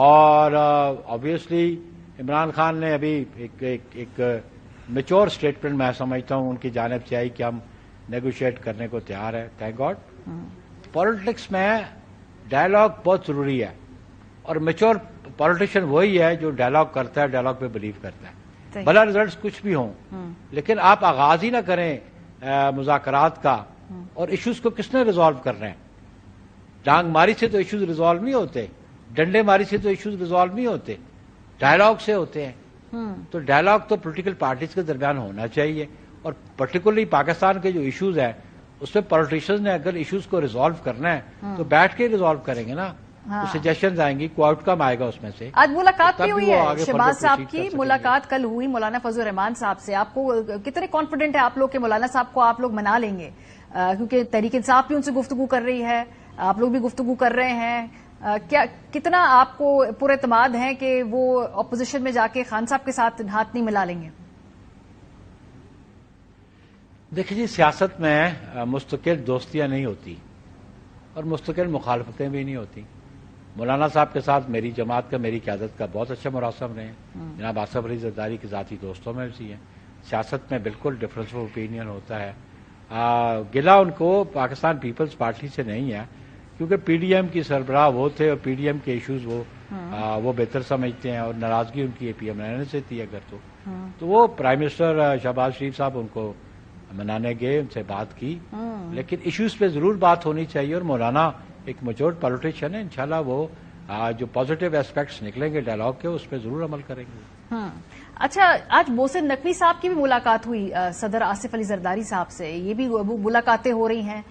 اور آبویسلی عمران خان نے ابھی ایک میچور اسٹیٹمنٹ میں سمجھتا ہوں ان کی جانب سے آئی کہ ہم نیگوشیٹ کرنے کو تیار ہے. Thank God. پالیٹکس میں ڈائلاگ بہت ضروری ہے، اور میچور پالیٹیشین وہی ہے جو ڈائلاگ کرتا ہے، ڈائلاگ پہ بلیو کرتا ہے، بھلا ریزلٹس کچھ بھی ہوں، لیکن آپ آغاز ہی نہ کریں مذاکرات کا، اور ایشوز کو کس نے ریزالو کرنا ہے؟ ڈانگ ماری سے تو ایشوز ریزالو نہیں ہوتے، ڈنڈے ماری سے تو ایشوز ریزالو نہیں ہوتے، ڈائلاگ سے ہوتے ہیں۔ تو ڈائلاگ تو پولیٹیکل پارٹیز کے درمیان ہونا چاہیے، اور پرٹیکولرلی پاکستان کے جو ایشوز ہیں اس میں پولیٹیشنز نے اگر ایشوز کو ریزالو کرنا ہے تو بیٹھ کے ریزالو کریں گے نا، سجیشنز آئیں گی، کوئی آؤٹ کم آئے گا اس میں سے۔ آج ملاقات بھی ہوئی ہے شہباز صاحب کی، ملاقات کل ہوئی مولانا فضل الرحمان صاحب سے، آپ کو کتنے کانفیڈنٹ ہے آپ لوگ کہ مولانا صاحب کو آپ لوگ منا لیں گے؟ کیونکہ تحریک انصاف بھی ان سے گفتگو کر رہی ہے، آپ لوگ بھی گفتگو کر رہے ہیں، کیا کتنا آپ کو پر اعتماد ہے کہ وہ اپوزیشن میں جا کے خان صاحب کے ساتھ ہاتھ نہیں ملا لیں گے؟ دیکھیے جی، سیاست میں مستقل دوستیاں نہیں ہوتی اور مستقل مخالفتیں بھی نہیں ہوتی۔ مولانا صاحب کے ساتھ میری جماعت کا، میری قیادت کا بہت اچھا مراسم رہے ہیں، جناب آصف علی زرداری کے ذاتی دوستوں میں بھی ہیں۔ سیاست میں بالکل ڈفرینس آف اوپینین ہوتا ہے۔ گلا ان کو پاکستان پیپلز پارٹی سے نہیں ہے، کیونکہ پی ڈی ایم کی سربراہ وہ تھے اور پی ڈی ایم کے ایشوز وہ بہتر سمجھتے ہیں، اور ناراضگی ان کی اے پی ایم رہنے سے تھی اگر تو وہ پرائم منسٹر شہباز شریف صاحب ان کو منانے گئے، ان سے بات کی، لیکن ایشوز پہ ضرور بات ہونی چاہیے، اور مولانا ایک میچور پولیٹیشین ہے، انشاءاللہ وہ جو پازیٹیو ایسپیکٹس نکلیں گے ڈائلاگ کے اس پہ ضرور عمل کریں گے۔ اچھا، آج محسن نقوی صاحب کی بھی ملاقات ہوئی صدر آصف علی زرداری صاحب سے، یہ بھی ملاقاتیں ہو رہی ہیں،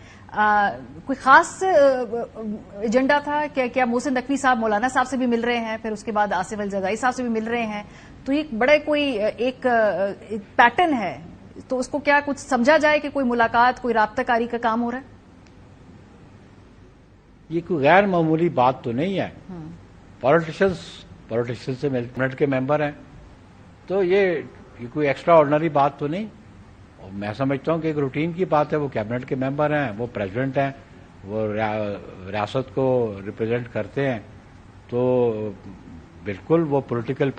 کوئی خاص ایجنڈا تھا کیا محسن نقوی صاحب مولانا صاحب سے بھی مل رہے ہیں، پھر اس کے بعد آصف علی زرداری صاحب سے بھی مل رہے ہیں، تو یہ بڑے کوئی ایک پیٹرن ہے، تو اس کو کیا کچھ سمجھا جائے کہ کوئی ملاقات، کوئی رابطہ کاری کا کام ہو رہا ہے؟ یہ کوئی غیر معمولی بات تو نہیں ہے، پولیٹیشین سے کیبنٹ کے ممبر ہیں، تو یہ کوئی ایکسٹرا آرڈنری بات تو نہیں، اور میں سمجھتا ہوں کہ ایک روٹین کی بات ہے، وہ کیبنٹ کے ممبر ہیں، وہ پریزیڈنٹ ہیں، وہ ریاست کو ریپرزینٹ کرتے ہیں، تو بالکل وہ پولیٹیکل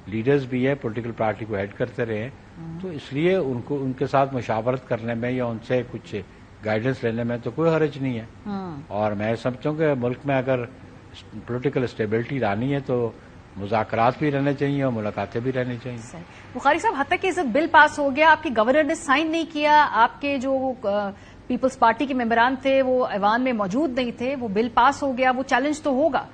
لیڈرز بھی ہیں، پولیٹیکل پارٹی کو ہیڈ کرتے رہے ہیں، تو اس لیے ان کے ساتھ مشاورت کرنے میں یا ان سے کچھ گائیڈنس لینے میں تو کوئی حرج نہیں ہے، اور میں سمجھتا ہوں کہ ملک میں اگر پولیٹیکل اسٹیبلٹی لانی ہے تو مذاکرات بھی رہنے چاہیے اور ملاقاتیں بھی رہنی چاہیے۔ بخاری صاحب، حتیٰ کہ عزت بل پاس ہو گیا، آپ کی گورنر نے سائن نہیں کیا، آپ کے جو پیپلز پارٹی کے ممبران تھے وہ ایوان میں موجود نہیں تھے، وہ بل پاس ہو گیا، وہ چیلنج تو ہوگا،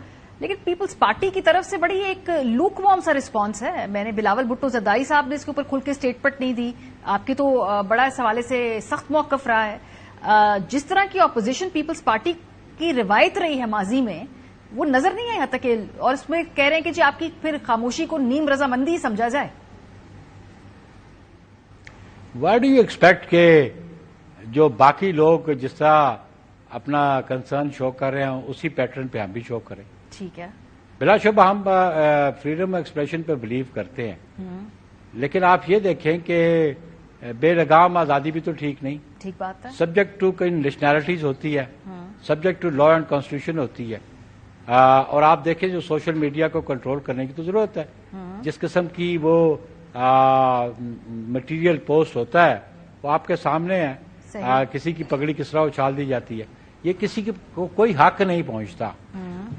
لیکن پیپلز پارٹی کی طرف سے بڑی ایک لوک وارم سا رسپانس ہے۔ میں نے بلاول بھٹو زرداری صاحب نے اس کے اوپر کھل کے اسٹیٹمنٹ نہیں دی، آپ کی تو بڑا اس حوالے سے سخت موقف رہا ہے۔ جس طرح کی اپوزیشن پیپلز پارٹی کی روایت رہی ہے ماضی میں، وہ نظر نہیں آئی حتیٰ کہ، اور اس میں کہہ رہے ہیں کہ جی آپ کی پھر خاموشی کو نیم رضامندی سمجھا جائے۔ وائی ڈو یو ایکسپیکٹ کہ جو باقی لوگ جس طرح اپنا کنسرن شو کر رہے ہیں اسی پیٹرن پہ ہم بھی شو کریں؟ ٹھیک ہے، بلا شبہ ہم فریڈم ایکسپریشن پہ بلیو کرتے ہیں، لیکن آپ یہ دیکھیں کہ بے لگام آزادی بھی تو ٹھیک نہیں، ٹھیک بات ہے، سبجیکٹ ٹو کنڈیشنلٹیز ہوتی ہے، subject to law and constitution ہوتی ہے، اور آپ دیکھیں جو سوشل میڈیا کو کنٹرول کرنے کی تو ضرورت ہے، جس قسم کی وہ مٹیریل پوسٹ ہوتا ہے وہ آپ کے سامنے ہے، کسی کی پگڑی کس طرح اچھال دی جاتی ہے، یہ کسی کو کوئی حق نہیں پہنچتا،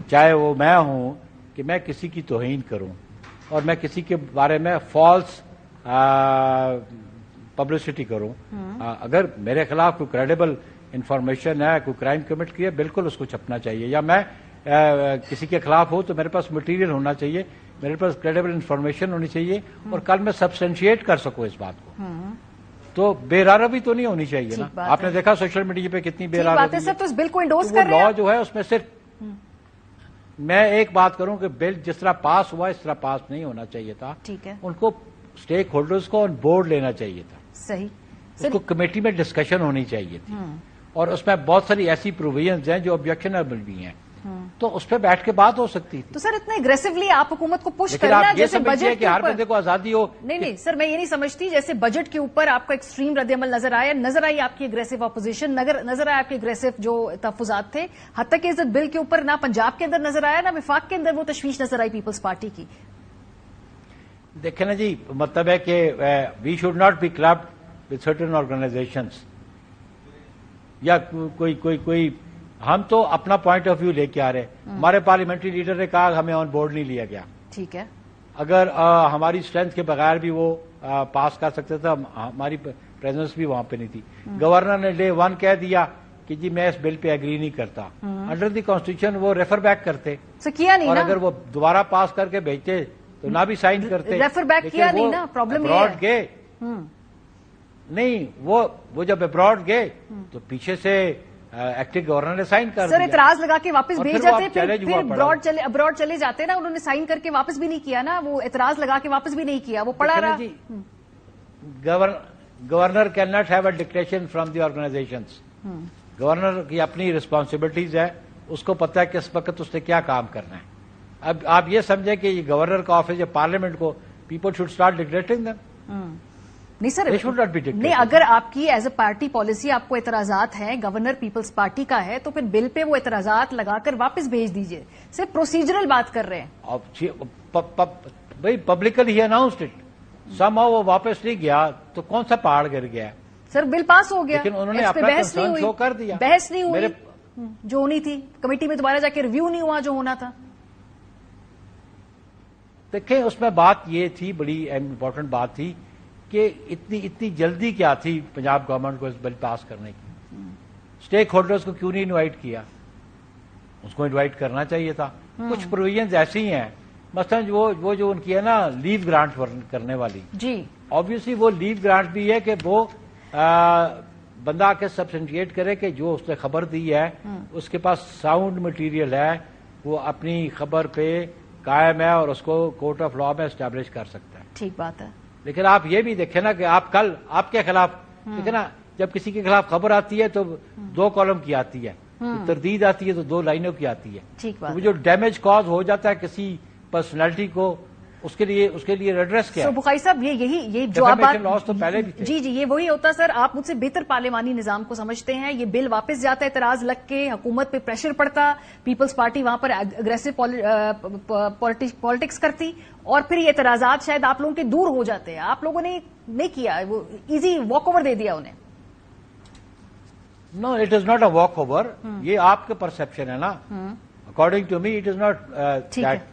چاہے وہ میں ہوں کہ میں کسی کی توہین کروں اور میں کسی کے بارے میں فالس پبلسٹی کروں، اگر میرے خلاف کوئی کریڈیبل انفارمیشن ہے، کوئی کرائم کمٹ کیا، بالکل اس کو چھپنا چاہیے، یا میں کسی کے خلاف ہوں تو میرے پاس مٹیریل ہونا چاہیے، میرے پاس کریڈیبل انفارمیشن ہونی چاہیے، اور کل میں سبسٹینشیٹ کر سکوں اس بات کو، تو بے راروی تو نہیں ہونی چاہیے نا۔ آپ نے دیکھا سوشل میڈیا پہ کتنی بے راروی ہے، تو اس بل کو انڈورس کر رہے ہیں، لا جو ہے اس میں صرف میں ایک بات کروں کہ بل جس طرح پاس ہوا اس طرح پاس نہیں ہونا چاہیے تھا، ٹھیک ہے، ان کو اسٹیک ہولڈرز کو آن بورڈ لینا چاہیے تھا، صحیح، اس کو کمیٹی میں ڈسکشن ہونی چاہیے تھی، اور اس میں بہت ساری ایسی پروویژنز ہیں جو آبجیکشنیبل بھی ہیں، تو اس پہ بیٹھ کے بات ہو سکتی تھی۔ تو سر اتنے اگریسولی آپ حکومت کو پش کرنا جیسے بجٹ کہ ہر بندے کو آزادی ہو، نہیں سر، میں یہ نہیں سمجھتی جیسے بجٹ کے اوپر آپ کا ایکسٹریم رد عمل نظر آئی آپ کی اگریسو اپوزیشن، نظر آیا آپ کے اگریسو جو تحفظات تھے، حتیٰ کہ عزت بل کے اوپر نہ پنجاب کے اندر نظر آیا نہ وفاق کے اندر وہ تشویش نظر آئی پیپلز پارٹی کی۔ دیکھیں نا جی، مطلب ہے کہ we should not be clubbed with certain organisations, یا کوئی ہم تو اپنا پوائنٹ آف ویو لے کے آ رہے ہیں. ہمارے پارلیمنٹری لیڈر نے کہا ہمیں آن بورڈ نہیں لیا گیا. ٹھیک ہے. اگر ہماری اسٹرینتھ کے بغیر بھی وہ پاس کر سکتے تھے, ہماری پریزنس بھی وہاں پہ نہیں تھی. گورنر نے ڈے 1 کہہ دیا کہ جی میں اس بل پہ ایگری نہیں کرتا. انڈر دی کانسٹیٹیوشن وہ ریفر بیک کرتے, کیا نہیں اور نا, اگر وہ دوبارہ پاس کر کے بھیجتے تو نہ بھی سائن کرتے. ریفر بیک کیا نہیں نا, پرابلم یہ ابراڈ گئے نہیں, وہ جب ابراڈ گئے تو پیچھے سے ایکٹنگ گورنر نے سائن کر دیا. سر اعتراض لگا کے واپس بھیج جاتے, پھر ابراڈ چلے جاتے نا. انہوں نے سائن کر کے واپس بھی نہیں کیا نا, وہ اعتراض لگا کے واپس بھی نہیں کیا, وہ پڑا رہا. Governor can not have a dictation from the organizations. Governor کی اپنی رسپانسبلٹیز ہے, اس کو پتا ہے کہ اس وقت اس نے کیا کام کرنا ہے. اب آپ یہ سمجھیں کہ یہ گورنر کا آفس یا پارلیمنٹ کو people should start dictating them. نہیں سر, نہیں, اگر آپ کی ایز اے پارٹی پالیسی آپ کو اعتراضات ہیں, گورنر پیپلز پارٹی کا ہے, تو پھر بل پہ وہ اعتراضات لگا کر واپس بھیج دیجئے. صرف پروسیجرل بات کر رہے ہیں. بھائی publicly he announced it, some how وہ واپس نہیں گیا تو کون سا پہاڑ گر گیا. سر بل پاس ہو گیا, لیکن انہوں نے اپنا کنسرن شو کر دیا. بحث نہیں ہوئی جو ہونی تھی, کمیٹی میں دوبارہ جا کے ریویو نہیں ہوا جو ہونا تھا. دیکھیں اس میں بات یہ تھی, بڑی امپورٹنٹ بات تھی کہ اتنی جلدی کیا تھی پنجاب گورنمنٹ کو اس بل پاس کرنے کی. اسٹیک ہولڈرز کو کیوں نہیں انوائٹ کیا؟ اس کو انوائٹ کرنا چاہیے تھا. کچھ پروویژنز ایسی ہیں, مثلا وہ جو ان کی ہے نا لیو گرانٹ کرنے والی, جی آبویسلی وہ لیو گرانٹ بھی ہے کہ وہ بندہ آ کے سبسٹینٹیٹ کرے کہ جو اس نے خبر دی ہے اس کے پاس ساؤنڈ مٹیریل ہے, وہ اپنی خبر پہ قائم ہے اور اس کو کورٹ آف لا میں اسٹیبلش کر سکتا ہے. ٹھیک بات ہے. لیکن آپ یہ بھی دیکھیں نا کہ آپ کل آپ کے خلاف دیکھیں نا, جب کسی کے خلاف خبر آتی ہے تو 2 کالم کی آتی ہے, تردید آتی ہے تو 2 لائنوں کی آتی ہے. ٹھیک بات. وہ جو ڈیمیج کاز ہو جاتا ہے کسی پرسنالٹی کو, اس کے لیے ریڈریس کیا ہے؟ بخاری صاحب یہ جو آپ لاس تو پہلے بھی تھے. جی یہ وہی ہوتا سر, آپ مجھ سے بہتر پارلیمانی نظام کو سمجھتے ہیں. یہ بل واپس جاتا ہے, اعتراض لگ کے حکومت پہ پریشر پڑتا, پیپلز پارٹی وہاں پر اگریسو پالیٹکس کرتی, اور پھر یہ اعتراضات شاید آپ لوگوں کے دور ہو جاتے ہیں. آپ لوگوں نے نہیں کیا, وہ ایزی واک اوور دے دیا انہیں. No, it is not a walk over, یہ آپ کے پرسپشن ہے نا. According to me it is not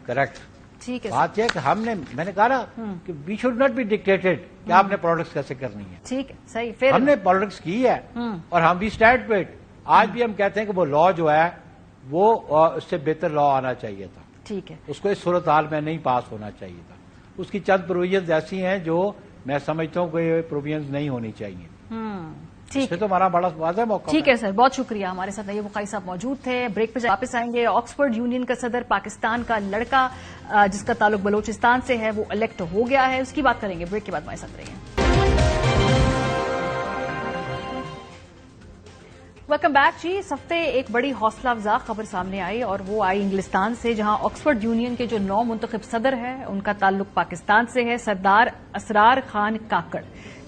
correct. ٹھیک ہے. بات یہ کہ میں نے کہا نا کہ we should not be dictated کہ آپ نے پالیٹکس کیسے کرنی ہے. ٹھیک ہے, صحیح. پھر ہم نے پالیٹکس کی ہے اور ہم بھی اسٹینڈ پہ آج بھی ہم کہتے ہیں کہ وہ لا جو ہے وہ اس سے بہتر لا آنا چاہیے تھا. ٹھیک ہے. اس کو اس صورتحال میں نہیں پاس ہونا چاہیے تھا. اس کی چند پروویژنز ایسی ہیں جو میں سمجھتا ہوں کہ یہ پروویژنز نہیں ہونی چاہیے. ٹھیک ہے, تو ہمارا بڑا واضح موقع. ٹھیک ہے سر, بہت شکریہ. ہمارے ساتھ نیب بخاری صاحب موجود تھے. بریک پہ واپس آئیں گے. آکسفورڈ یونین کا صدر, پاکستان کا لڑکا جس کا تعلق بلوچستان سے ہے, وہ الیکٹ ہو گیا ہے, اس کی بات کریں گے. بریک کے بعد ہمارے ساتھ رہیں گے. ویلکم بیک جی. اس ہفتے ایک بڑی حوصلہ افزا خبر سامنے آئی, اور وہ آئی انگلستان سے, جہاں آکسفورڈ یونین کے جو نو منتخب صدر ہیں ان کا تعلق پاکستان سے ہے. سردار اسرار خان کاکڑ.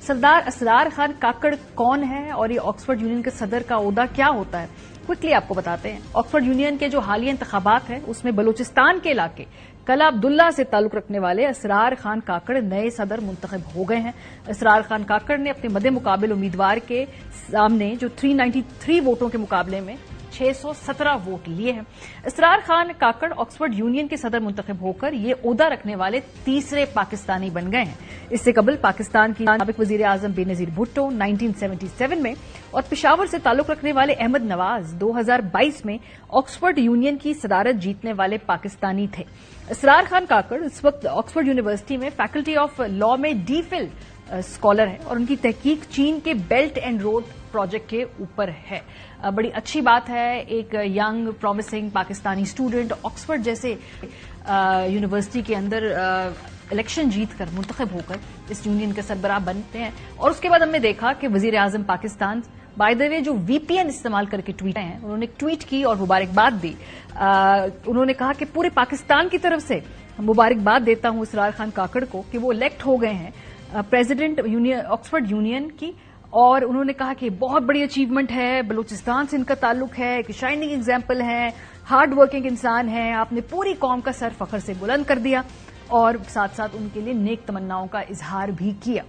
سردار اسرار خان کاکڑ کون ہے اور یہ آکسفورڈ یونین کے صدر کا عہدہ کیا ہوتا ہے, کوئکلی آپ کو بتاتے ہیں. آکسفورڈ یونین کے جو حالیہ انتخابات ہیں اس میں بلوچستان کے علاقے کلا عبداللہ سے تعلق رکھنے والے اسرار خان کاکڑ نئے صدر منتخب ہو گئے ہیں. اسرار خان کاکڑ نے اپنے مد مقابل امیدوار کے سامنے جو 393 ووٹوں کے مقابلے میں 617 ووٹ لیے ہیں. اسرار خان کاکڑ آکسفورڈ یونین کے صدر منتخب ہو کر یہ عہدہ رکھنے والے تیسرے پاکستانی بن گئے ہیں. اس سے قبل پاکستان کی سابق وزیر اعظم بے نظیر بھٹو 1977 میں اور پشاور سے تعلق رکھنے والے احمد نواز 2022 میں آکسفورڈ یونین کی صدارت جیتنے والے پاکستانی تھے. اسرار خان کاکڑ اس وقت آکسفورڈ یونیورسٹی میں فیکلٹی آف لا میں ڈی فل اسکالر ہے, اور ان کی تحقیق چین کے بیلٹ اینڈ روڈ پروجیکٹ کے اوپر ہے. بڑی اچھی بات ہے, ایک young promising Pakistani student Oxford جیسے یونیورسٹی کے اندر الیکشن جیت کر منتخب ہو کر اس یونین کے سربراہ بنتے ہیں. اور اس کے بعد ہم نے دیکھا کہ وزیر اعظم پاکستان بائی دا وے جو وی پی این استعمال کر کے ٹویٹ ہیں, انہوں نے ٹویٹ کی اور مبارکباد دی. انہوں نے کہا کہ پورے پاکستان کی طرف سے مبارکباد دیتا ہوں اسرار خان کاکڑ کو کہ وہ الیکٹ ہو گئے ہیں پریزیڈنٹ آکسفورڈ یونین کی, اور انہوں نے کہا کہ بہت بڑی اچیومنٹ ہے, بلوچستان سے ان کا تعلق ہے, ایک شائننگ ایگزامپل ہے, ہارڈ ورکنگ انسان ہیں, آپ نے پوری قوم کا سر فخر سے بلند کر دیا, اور ساتھ ساتھ ان کے لیے نیک تمناؤں کا اظہار بھی کیا.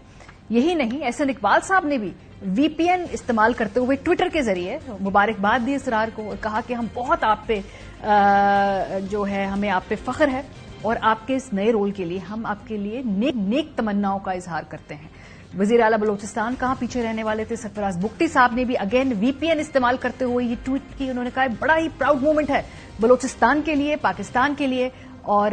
یہی نہیں, احسن اقبال صاحب نے بھی VPN استعمال کرتے ہوئے ٹویٹر کے ذریعے مبارکباد دی اسرار کو اور کہا کہ ہم بہت آپ پہ جو ہے ہمیں آپ پہ فخر ہے اور آپ کے اس نئے رول کے لیے ہم آپ کے لیے نیک تمناؤں کا اظہار کرتے ہیں. وزیر اعلیٰ بلوچستان کہاں پیچھے رہنے والے تھے, سرفراز بگٹی صاحب نے بھی اگین VPN استعمال کرتے ہوئے یہ ٹویٹ کی. انہوں نے کہا بڑا ہی پراؤڈ مومنٹ ہے بلوچستان کے لیے, پاکستان کے لیے. اور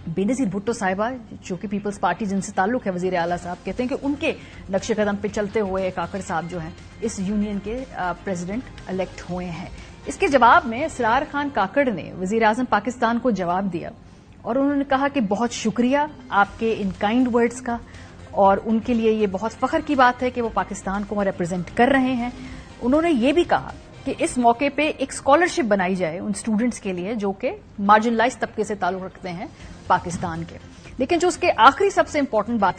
بینظیر بھٹو صاحبہ جو کہ پیپلز پارٹی جن سے تعلق ہے وزیر اعلیٰ صاحب, کہتے ہیں کہ ان کے نقش قدم پہ چلتے ہوئے کاکڑ صاحب جو ہیں اس یونین کے پریزیڈنٹ الیکٹ ہوئے ہیں. اس کے جواب میں اسرار خان کاکڑ نے وزیر اعظم پاکستان کو جواب دیا اور انہوں نے کہا کہ بہت شکریہ آپ کے ان کائنڈ ورڈز کا, اور ان کے لیے یہ بہت فخر کی بات ہے کہ وہ پاکستان کو ریپرزینٹ کر رہے ہیں. انہوں نے یہ بھی کہا کہ اس موقع پہ ایک اسکالرشپ بنائی جائے ان اسٹوڈنٹس کے لیے جو کہ مارجنلائز طبقے سے تعلق رکھتے ہیں پاکستان کے. لیکن جو اس کے آخری سب سے امپورٹنٹ بات